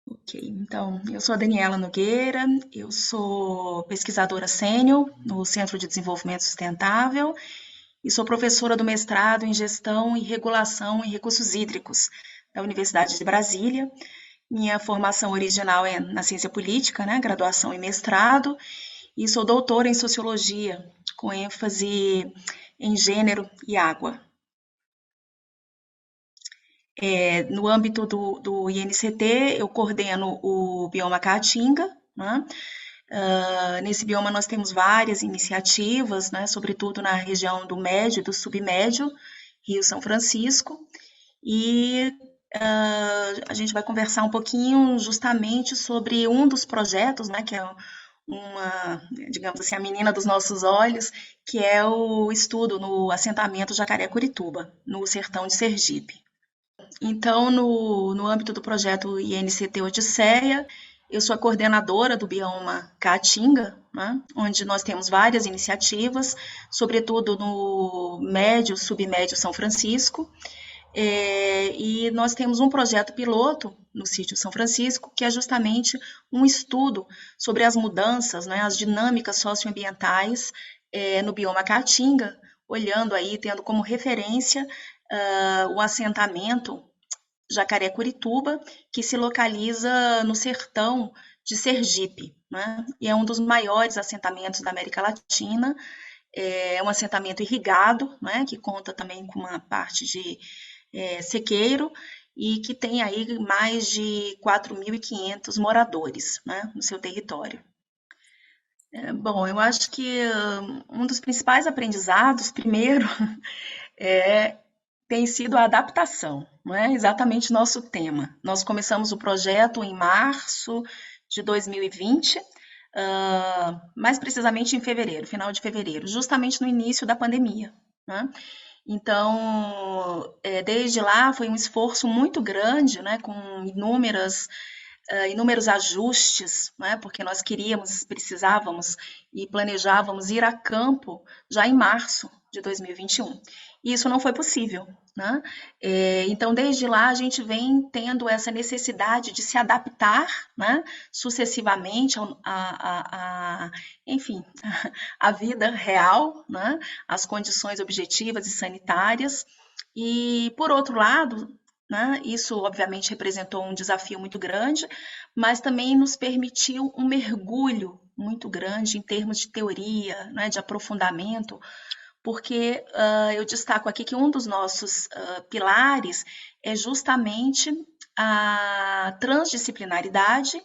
Ok, então, eu sou a Daniela Nogueira, eu sou pesquisadora sênior no Centro de Desenvolvimento Sustentável e sou professora do mestrado em Gestão e Regulação em Recursos Hídricos da Universidade de Brasília. Minha formação original é na ciência política, né, graduação e mestrado, e sou doutora em Sociologia, com ênfase em gênero e água. No âmbito do INCT, eu coordeno o bioma Caatinga, né? Nesse bioma nós temos várias iniciativas, né? Sobretudo na região do médio e do submédio, Rio São Francisco, e a gente vai conversar um pouquinho justamente sobre um dos projetos, né? Que é uma, digamos assim, a menina dos nossos olhos, que é o estudo no assentamento Jacaré-Curituba, no sertão de Sergipe. Então, no âmbito do projeto INCT Odisseia, eu sou a coordenadora do bioma Caatinga, né, onde nós temos várias iniciativas, sobretudo no médio, submédio São Francisco, e nós temos um projeto piloto no sítio São Francisco, que é justamente um estudo sobre as mudanças, né, as dinâmicas socioambientais no bioma Caatinga, olhando aí, tendo como referência o assentamento Jacaré-Curituba, que se localiza no sertão de Sergipe, né? E é um dos maiores assentamentos da América Latina. É um assentamento irrigado, né? Que conta também com uma parte de sequeiro e que tem aí mais de 4.500 moradores, né? No seu território. Bom, eu acho que um dos principais aprendizados, primeiro, tem sido a adaptação, não é exatamente nosso tema. Nós começamos o projeto em março de 2020, mais precisamente em fevereiro, final de fevereiro, justamente no início da pandemia, né? Então, desde lá foi um esforço muito grande, né, com inúmeros ajustes, né, porque nós precisávamos e planejávamos ir a campo já em março de 2021. E isso não foi possível, né? Então, desde lá, a gente vem tendo essa necessidade de se adaptar, né, sucessivamente enfim, à vida real, né, às condições objetivas e sanitárias. E, por outro lado, né, isso obviamente representou um desafio muito grande, mas também nos permitiu um mergulho muito grande em termos de teoria, né, de aprofundamento, porque eu destaco aqui que um dos nossos pilares é justamente a transdisciplinaridade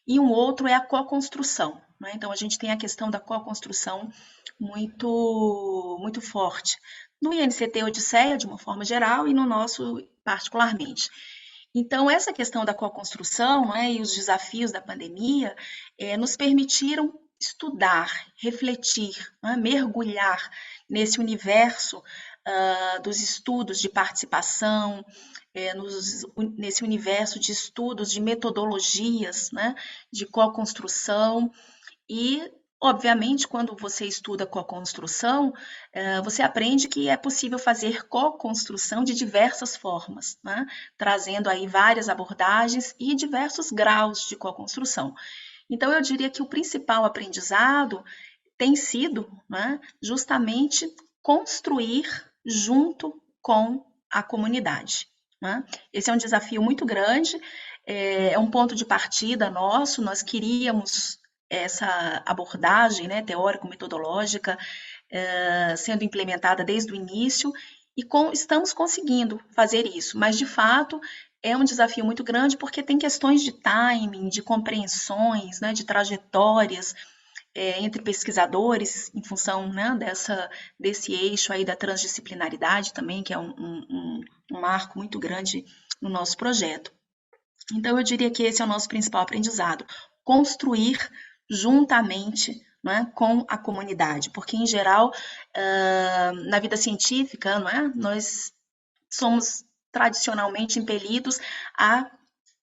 e um outro é a co-construção, né? Então a gente tem a questão da co-construção muito forte no INCT Odisseia de uma forma geral e no nosso particularmente. Então, essa questão da co-construção, né, e os desafios da pandemia nos permitiram estudar, refletir, né, mergulhar nesse universo dos estudos de participação, nesse universo de estudos de metodologias, né, de co-construção e, obviamente, quando você estuda co-construção, você aprende que é possível fazer co-construção de diversas formas, né? Trazendo aí várias abordagens e diversos graus de co-construção. Então, eu diria que o principal aprendizado tem sido, né, justamente construir junto com a comunidade, né? Esse é um desafio muito grande, é um ponto de partida nosso, nós queríamos essa abordagem, né, teórico-metodológica sendo implementada desde o início e estamos conseguindo fazer isso, mas de fato é um desafio muito grande porque tem questões de timing, de compreensões, né, de trajetórias entre pesquisadores em função, né, desse eixo aí da transdisciplinaridade também, que é um marco muito grande no nosso projeto. Então, eu diria que esse é o nosso principal aprendizado, construir juntamente, né, com a comunidade, porque, em geral, na vida científica, não é, nós somos tradicionalmente impelidos a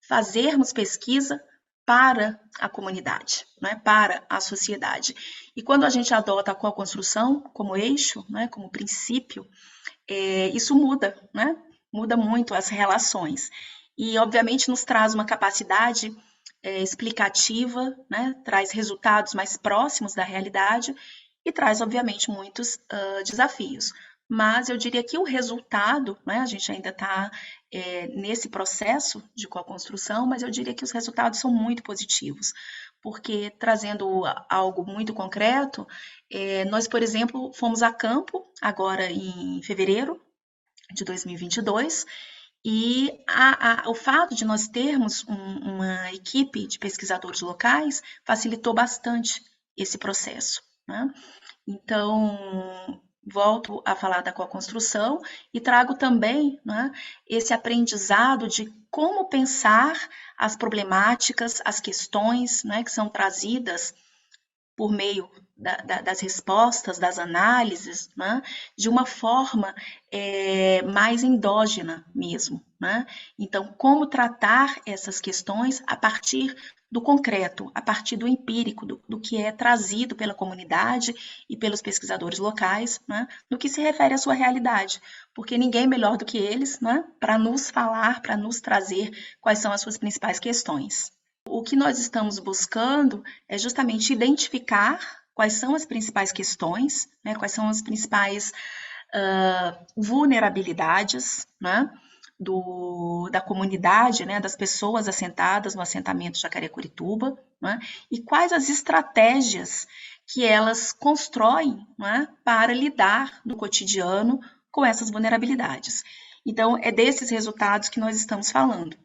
fazermos pesquisa para a comunidade, né, para a sociedade. E quando a gente adota a co-construção como eixo, né, como princípio, isso muda, né, muda muito as relações. e, obviamente, nos traz uma capacidade explicativa, né? Traz resultados mais próximos da realidade e traz, obviamente, muitos desafios. Mas eu diria que o resultado, né? A gente ainda está nesse processo de co-construção, mas eu diria que os resultados são muito positivos, porque trazendo algo muito concreto, nós, por exemplo, fomos a campo agora em fevereiro de 2022, e o fato de nós termos uma equipe de pesquisadores locais facilitou bastante esse processo, né? Então, volto a falar da co-construção e trago também, né, esse aprendizado de como pensar as problemáticas, as questões, né, que são trazidas por meio das respostas, das análises, né, de uma forma mais endógena mesmo, né? Então, como tratar essas questões a partir do concreto, a partir do empírico, do que é trazido pela comunidade e pelos pesquisadores locais, né, no que se refere à sua realidade, porque ninguém melhor do que eles, né, para nos falar, para nos trazer quais são as suas principais questões. O que nós estamos buscando é justamente identificar quais são as principais questões, né, quais são as principais vulnerabilidades, né, da comunidade, né, das pessoas assentadas no assentamento Jacarecurituba, né, e quais as estratégias que elas constroem, né, para lidar no cotidiano com essas vulnerabilidades. Então, é desses resultados que nós estamos falando.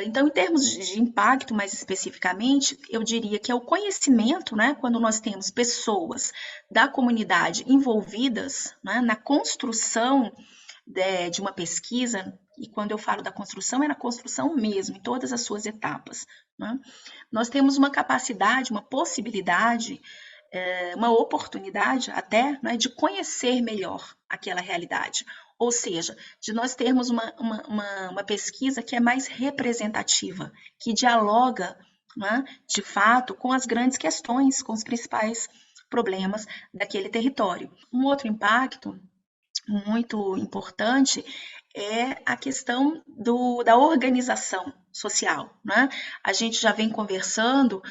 Então, em termos de impacto, mais especificamente, eu diria que é o conhecimento, né, quando nós temos pessoas da comunidade envolvidas, né, na construção de uma pesquisa, e quando eu falo da construção, é na construção mesmo, em todas as suas etapas, né? Nós temos uma capacidade, uma possibilidade, uma oportunidade até, né, de conhecer melhor aquela realidade. Ou seja, de nós termos uma pesquisa que é mais representativa, que dialoga, né, de fato, com as grandes questões, com os principais problemas daquele território. Um outro impacto muito importante é a questão da organização social, né? A gente já vem conversando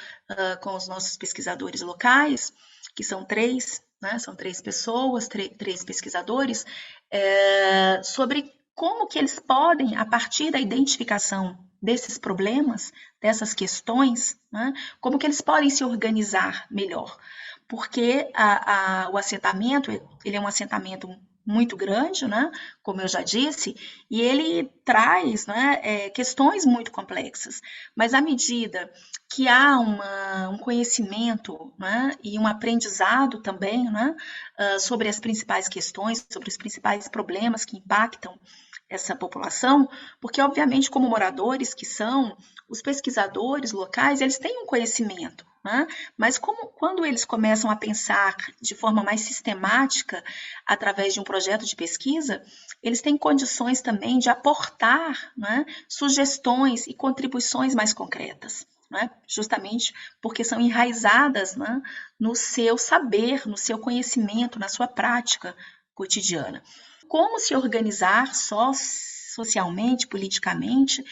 com os nossos pesquisadores locais, que são três, né? São três pessoas, três pesquisadores, sobre como que eles podem, a partir da identificação desses problemas, dessas questões, né? Como que eles podem se organizar melhor. Porque o assentamento, ele é um assentamento muito grande, né? Como eu já disse, e ele traz, né, questões muito complexas. Mas à medida que há um conhecimento, né, e um aprendizado também, né, sobre as principais questões, sobre os principais problemas que impactam essa população, porque obviamente como moradores que são, os pesquisadores locais, eles têm um conhecimento, né? Mas quando eles começam a pensar de forma mais sistemática, através de um projeto de pesquisa, eles têm condições também de aportar, né, sugestões e contribuições mais concretas, né? Justamente porque são enraizadas, né, no seu saber, no seu conhecimento, na sua prática cotidiana. Como se organizar socialmente, politicamente,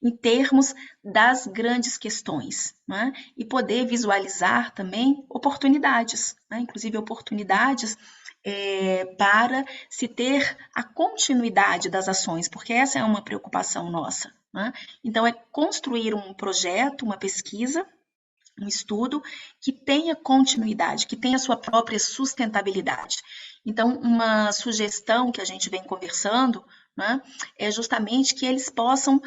em termos das grandes questões, né? E poder visualizar também oportunidades, né? Inclusive oportunidades para se ter a continuidade das ações, porque essa é uma preocupação nossa, né? Então, é construir um projeto, uma pesquisa, um estudo que tenha continuidade, que tenha sua própria sustentabilidade. Então, uma sugestão que a gente vem conversando, né, é justamente que eles possam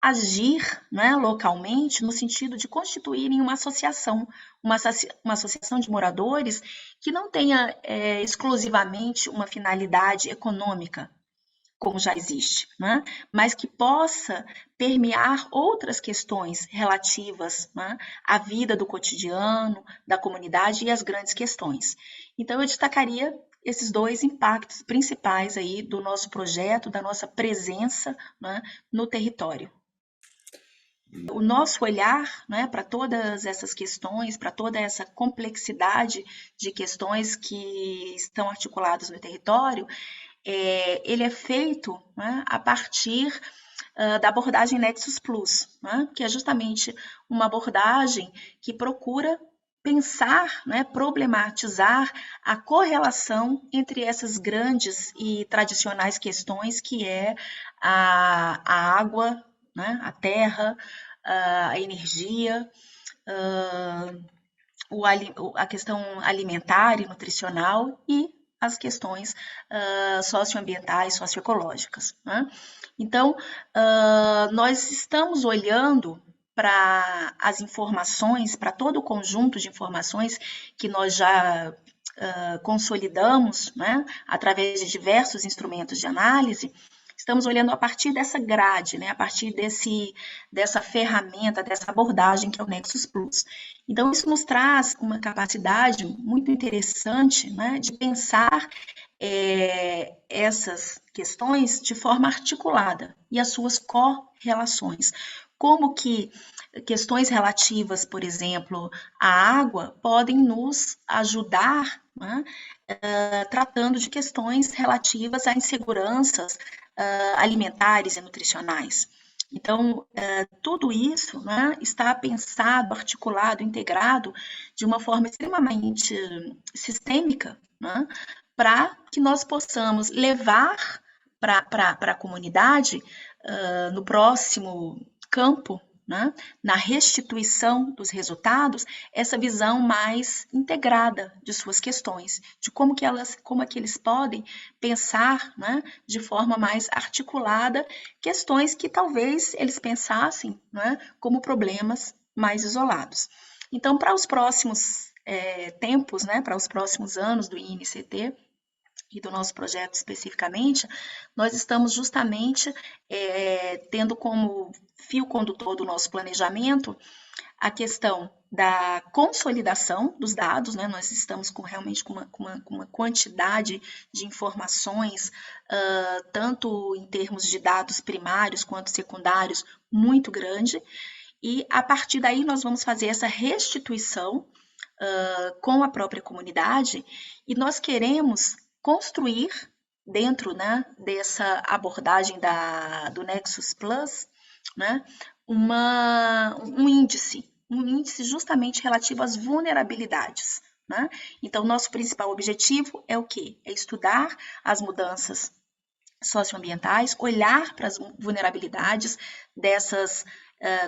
agir, né, localmente no sentido de constituírem uma associação de moradores que não tenha exclusivamente uma finalidade econômica, como já existe, né? Mas que possa permear outras questões relativas, né, à vida do cotidiano, da comunidade e as grandes questões. Então, eu destacaria esses dois impactos principais aí do nosso projeto, da nossa presença, né, no território. O nosso olhar, né, para todas essas questões, para toda essa complexidade de questões que estão articuladas no território, ele é feito, né, a partir da abordagem Nexus Plus, né, que é justamente uma abordagem que procura pensar, né, problematizar a correlação entre essas grandes e tradicionais questões que é a água, né, a terra, a energia, a questão alimentar e nutricional e as questões socioambientais, socioecológicas, né? Então, nós estamos olhando para as informações, para todo o conjunto de informações que nós já consolidamos, né, através de diversos instrumentos de análise. Estamos olhando a partir dessa grade, né, a partir dessa ferramenta, dessa abordagem que é o Nexus Plus. Então, isso nos traz uma capacidade muito interessante, né, de pensar essas questões de forma articulada e as suas correlações. Como que questões relativas, por exemplo, à água, podem nos ajudar, né, tratando de questões relativas a inseguranças alimentares e nutricionais. Então, tudo isso, né, está pensado, articulado, integrado de uma forma extremamente sistêmica, né, para que nós possamos levar para a comunidade, no próximo campo, né, na restituição dos resultados, essa visão mais integrada de suas questões, de como é que eles podem pensar, né, de forma mais articulada questões que talvez eles pensassem, né, como problemas mais isolados. Então, para os próximos tempos, né, para os próximos anos do INCT, e do nosso projeto especificamente, nós estamos justamente tendo como fio condutor do nosso planejamento a questão da consolidação dos dados, né? Nós estamos realmente com uma quantidade de informações, tanto em termos de dados primários quanto secundários, muito grande, e a partir daí nós vamos fazer essa restituição com a própria comunidade, e nós queremos construir, dentro, né, dessa abordagem do Nexus Plus, né, um índice justamente relativo às vulnerabilidades. Né? Então, nosso principal objetivo é o quê? É estudar as mudanças socioambientais, olhar para as vulnerabilidades dessas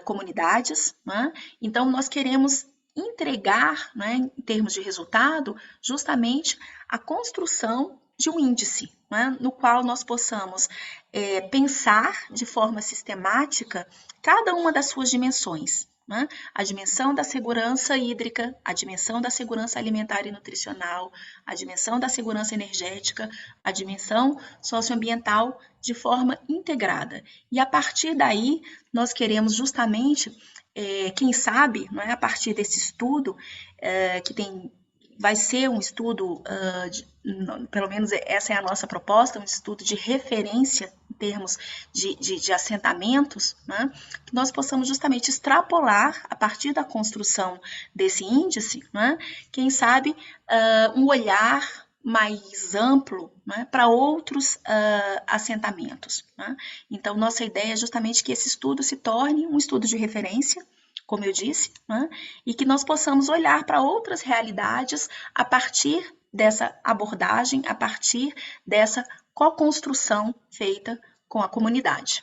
comunidades. Né? Então, nós queremos entregar, né, em termos de resultado, justamente a construção de um índice, né, no qual nós possamos pensar de forma sistemática cada uma das suas dimensões. Né? A dimensão da segurança hídrica, a dimensão da segurança alimentar e nutricional, a dimensão da segurança energética, a dimensão socioambiental de forma integrada. E a partir daí, nós queremos justamente quem sabe, não é, a partir desse estudo, vai ser um estudo, pelo menos essa é a nossa proposta, um estudo de referência em termos de assentamentos, né, que nós possamos justamente extrapolar, a partir da construção desse índice, né, quem sabe, um olhar mais amplo, né, para outros assentamentos. Né? Então, nossa ideia é justamente que esse estudo se torne um estudo de referência, como eu disse, né, e que nós possamos olhar para outras realidades a partir dessa abordagem, a partir dessa co-construção feita com a comunidade.